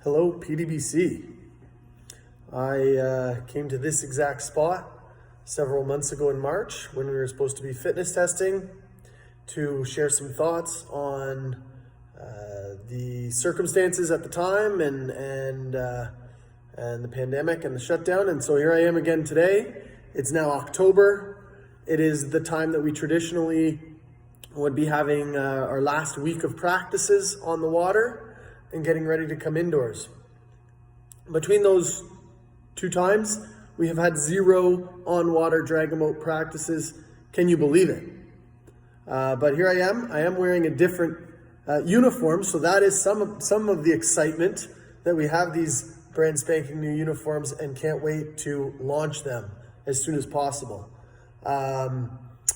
Hello, PDBC. I came to this exact spot several months ago in March when we were supposed to be fitness testing to share some thoughts on the circumstances at the time and the pandemic and the shutdown. And so here I am again today. It's now October. It is the time that we traditionally would be having our last week of practices on the water and getting ready to come indoors. Between those two times, we have had 0 on-water dragon boat practices. Can you believe it? But here I am. I am wearing a different uniform, so that is some of the excitement that we have these brand spanking new uniforms and can't wait to launch them as soon as possible. I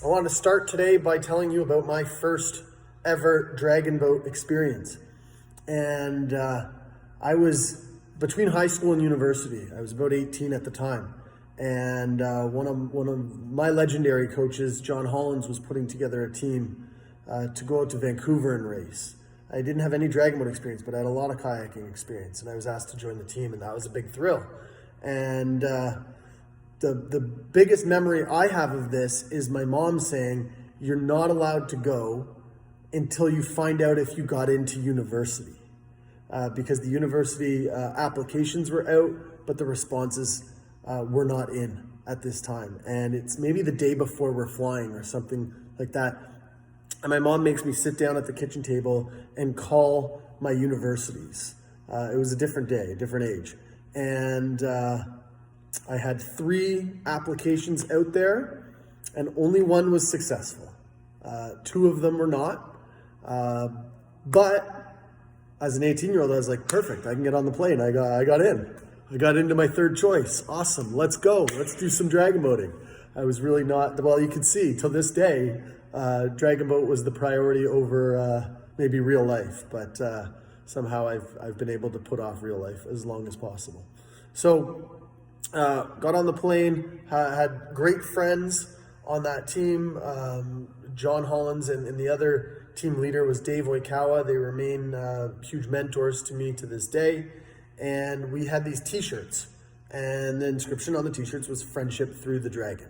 want to start today by telling you about my first ever dragon boat experience. And I was between high school and university. I was about 18 at the time. And one of my legendary coaches, John Hollins, was putting together a team to go out to Vancouver and race. I didn't have any dragon boat experience, but I had a lot of kayaking experience. And I was asked to join the team, and that was a big thrill. And the biggest memory I have of this is my mom saying, "You're not allowed to go until you find out if you got into university." Because the university applications were out, but the responses were not in at this time. And it's maybe the day before we're flying or something like that. And my mom makes me sit down at the kitchen table and call my universities. It was a different day, a different age. And I had 3 applications out there, and only one was successful. 2 of them were not. But as an 18-year-old, I was like, perfect, I can get on the plane. I got in. I got into my 3rd choice. Awesome, let's go. Let's do some dragon boating. I was really not, well, you can see, till this day, dragon boat was the priority over maybe real life. But somehow I've been able to put off real life as long as possible. So got on the plane, had great friends on that team. John Hollins and the other team leader was Dave Oikawa. They remain huge mentors to me to this day. And we had these t-shirts, and the inscription on the t-shirts was "Friendship Through the Dragon."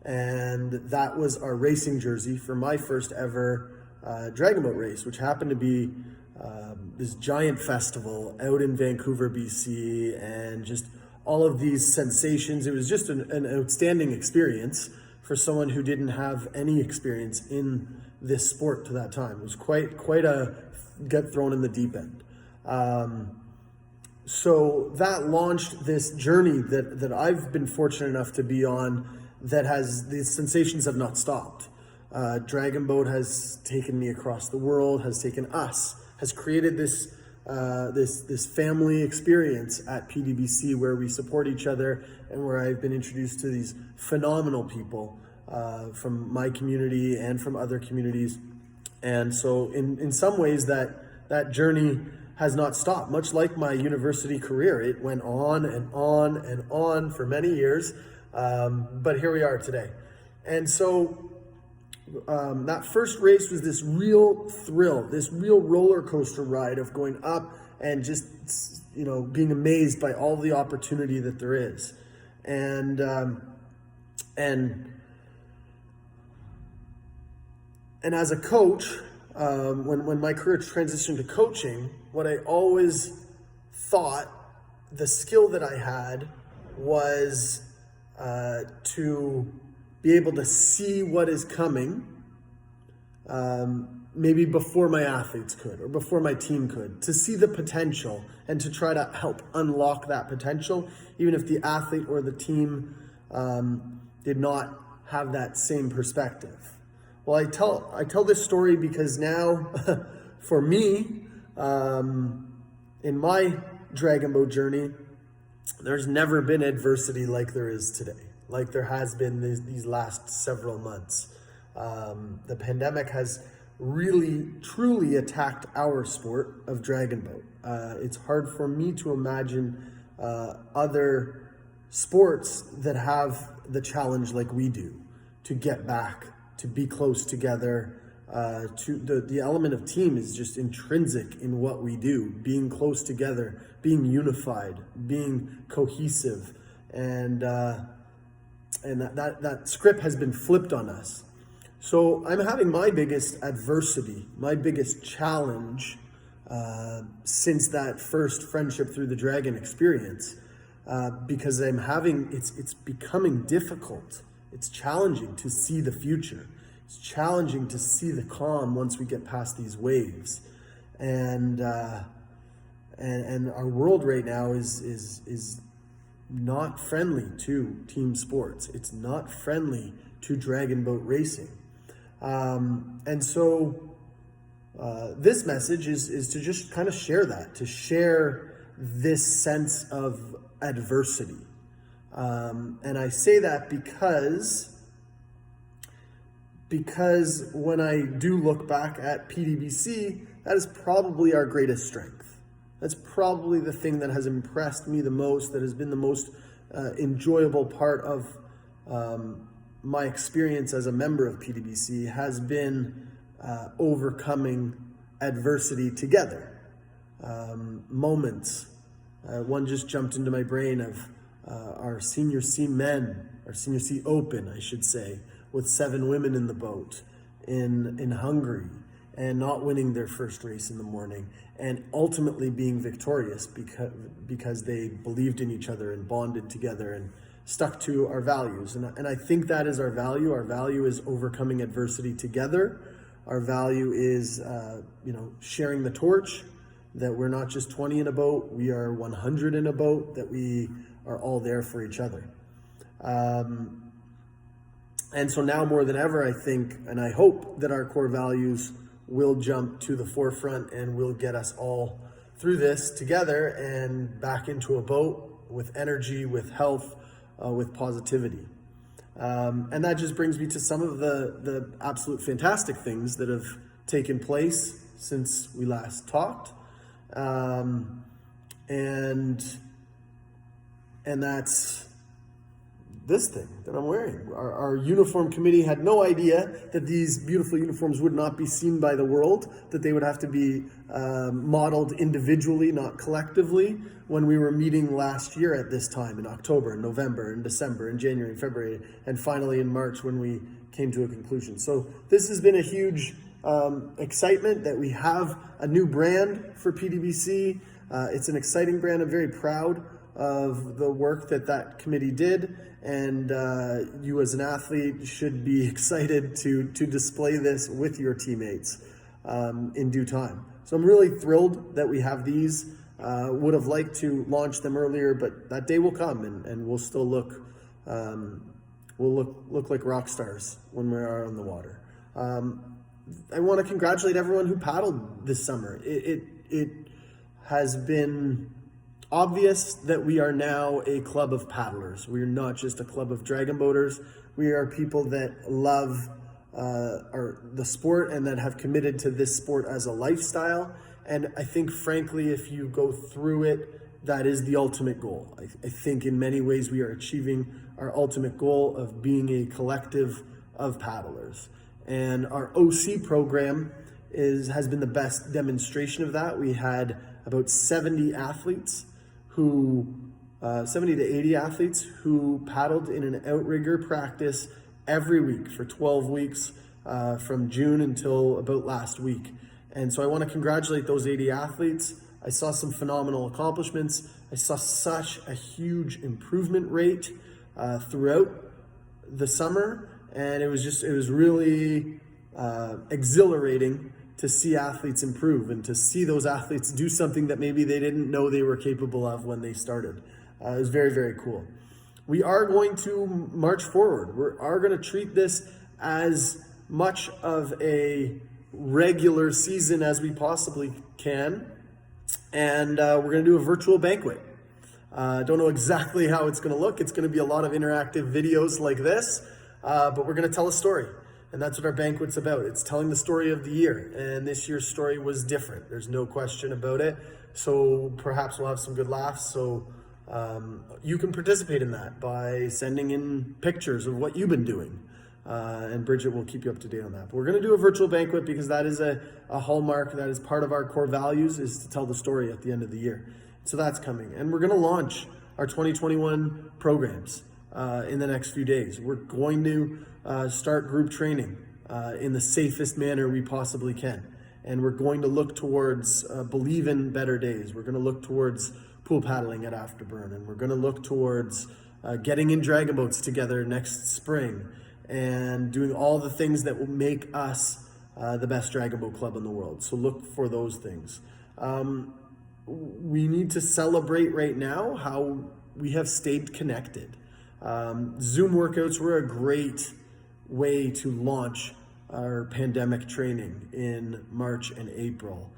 And that was our racing jersey for my first ever dragon boat race, which happened to be this giant festival out in Vancouver, BC, and just all of these sensations. It was just an outstanding experience for someone who didn't have any experience in this sport to that time. It was quite a get thrown in the deep end. So that launched this journey that I've been fortunate enough to be on, that has, these sensations have not stopped. Dragon boat has taken me across the world, has taken us, has created this family experience at PDBC where we support each other and where I've been introduced to these phenomenal people from my community and from other communities. And so in some ways that journey has not stopped, much like my university career. It went on and on and on for many years, but here we are today. And so that first race was this real thrill, this real roller coaster ride of going up and just, being amazed by all the opportunity that there is. And as a coach, when my career transitioned to coaching, what I always thought the skill that I had was to be able to see what is coming, maybe before my athletes could or before my team could, to see the potential and to try to help unlock that potential, even if the athlete or the team did not have that same perspective. Well, I tell this story because now, for me, in my dragon boat journey, there's never been adversity like there is today, like there has been these last several months. The pandemic has really, truly attacked our sport of dragon boat. It's hard for me to imagine other sports that have the challenge like we do to get back, to be close together, to the element of team is just intrinsic in what we do, being close together, being unified, being cohesive, and that script has been flipped on us. So I'm having my biggest adversity, my biggest challenge since that first Friendship Through the Dragon experience, because it's becoming difficult. It's challenging to see the future. It's challenging to see the calm once we get past these waves, and our world right now is not friendly to team sports. It's not friendly to dragon boat racing, and so this message is to just kind of share that, to share this sense of adversity, and I say that because when I do look back at PDBC, that is probably our greatest strength. That's probably the thing that has impressed me the most, that has been the most enjoyable part of my experience as a member of PDBC, has been overcoming adversity together. Moments. One just jumped into my brain of our Senior C men, our Senior C Open, I should say, with 7 women in the boat in Hungary, and not winning their first race in the morning, and ultimately being victorious because they believed in each other and bonded together and stuck to our values. And I think that is our value. Our value is overcoming adversity together. Our value is sharing the torch, that we're not just 20 in a boat, we are 100 in a boat, that we are all there for each other. And so now more than ever, I think, and I hope that our core values will jump to the forefront and will get us all through this together and back into a boat with energy, with health, with positivity. And that just brings me to some of the absolute fantastic things that have taken place since we last talked. And that's this thing that I'm wearing. Our uniform committee had no idea that these beautiful uniforms would not be seen by the world, that they would have to be modeled individually, not collectively, when we were meeting last year at this time in October, and November, and December, and January, and February, and finally in March when we came to a conclusion. So this has been a huge excitement that we have a new brand for PDBC. It's an exciting brand. I'm very proud of the work that committee did, and you as an athlete should be excited to display this with your teammates in due time. So I'm really thrilled that we have these. Would have liked to launch them earlier, but that day will come, and we'll still look like rock stars when we are on the water. I want to congratulate everyone who paddled this summer. It has been obvious that we are now a club of paddlers. We are not just a club of dragon boaters. We are people that love the sport and that have committed to this sport as a lifestyle. And I think, frankly, if you go through it, that is the ultimate goal. I think in many ways we are achieving our ultimate goal of being a collective of paddlers. And our OC program has been the best demonstration of that. We had about 70 athletes 70 to 80 athletes who paddled in an outrigger practice every week for 12 weeks from June until about last week. And so I want to congratulate those 80 athletes. I saw some phenomenal accomplishments. I saw such a huge improvement rate throughout the summer. And it was really exhilarating to see athletes improve and to see those athletes do something that maybe they didn't know they were capable of when they started. It was very, very cool. We are going to march forward. We are going to treat this as much of a regular season as we possibly can. And we're going to do a virtual banquet. Don't know exactly how it's going to look. It's going to be a lot of interactive videos like this, but we're going to tell a story. And that's what our banquet's about. It's telling the story of the year. And this year's story was different. There's no question about it. So perhaps we'll have some good laughs. So you can participate in that by sending in pictures of what you've been doing. And Bridget will keep you up to date on that. But we're going to do a virtual banquet because that is a hallmark, that is part of our core values, is to tell the story at the end of the year. So that's coming. And we're going to launch our 2021 programs in the next few days. We're going to start group training in the safest manner we possibly can. And we're going to look towards Believe in Better Days. We're going to look towards pool paddling at Afterburn. And we're going to look towards getting in dragon boats together next spring and doing all the things that will make us the best dragon boat club in the world. So look for those things. We need to celebrate right now how we have stayed connected. Zoom workouts were a great way to launch our pandemic training in March and April.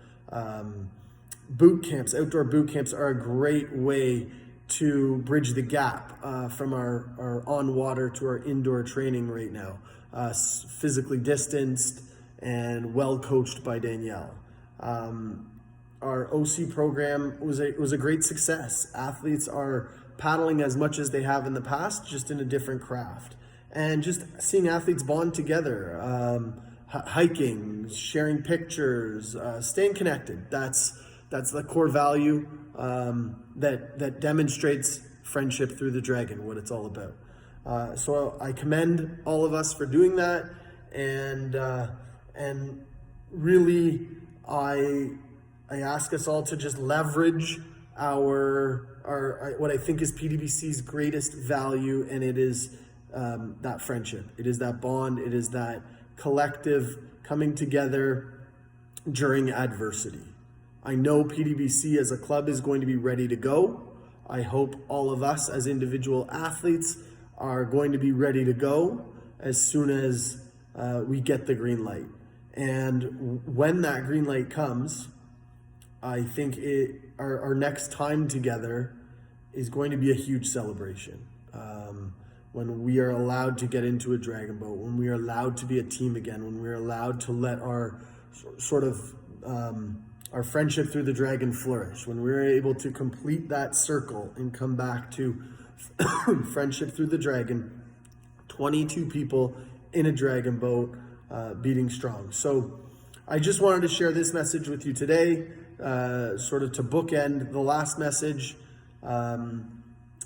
Boot camps, outdoor boot camps, are a great way to bridge the gap from our on-water to our indoor training right now. Physically distanced and well-coached by Danielle. Our OC program was a great success. Athletes are paddling as much as they have in the past, just in a different craft. And just seeing athletes bond together, hiking, sharing pictures, staying connected. That's the core value that demonstrates friendship through the dragon, what it's all about. So I commend all of us for doing that, and really I ask us all to just leverage our what I think is PDBC's greatest value, and it is that friendship. It is that bond. It is that collective coming together during adversity. I know PDBC as a club is going to be ready to go. I hope all of us as individual athletes are going to be ready to go as soon as we get the green light. And when that green light comes, I think our next time together is going to be a huge celebration. When we are allowed to get into a dragon boat, when we are allowed to be a team again, when we're allowed to let our our friendship through the dragon flourish, when we're able to complete that circle and come back to friendship through the dragon, 22 people in a dragon boat beating strong. So I just wanted to share this message with you today, sort of to bookend the last message.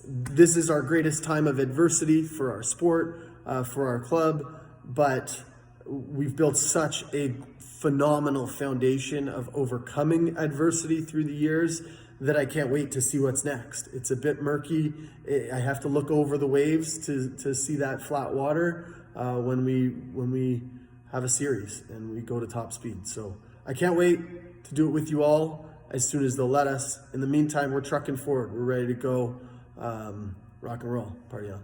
This is our greatest time of adversity for our sport, for our club, but we've built such a phenomenal foundation of overcoming adversity through the years that I can't wait to see what's next. It's a bit murky. I have to look over the waves to see that flat water when we have a series and we go to top speed. So I can't wait to do it with you all as soon as they'll let us. In the meantime, we're trucking forward. We're ready to go. Rock and roll. Party on.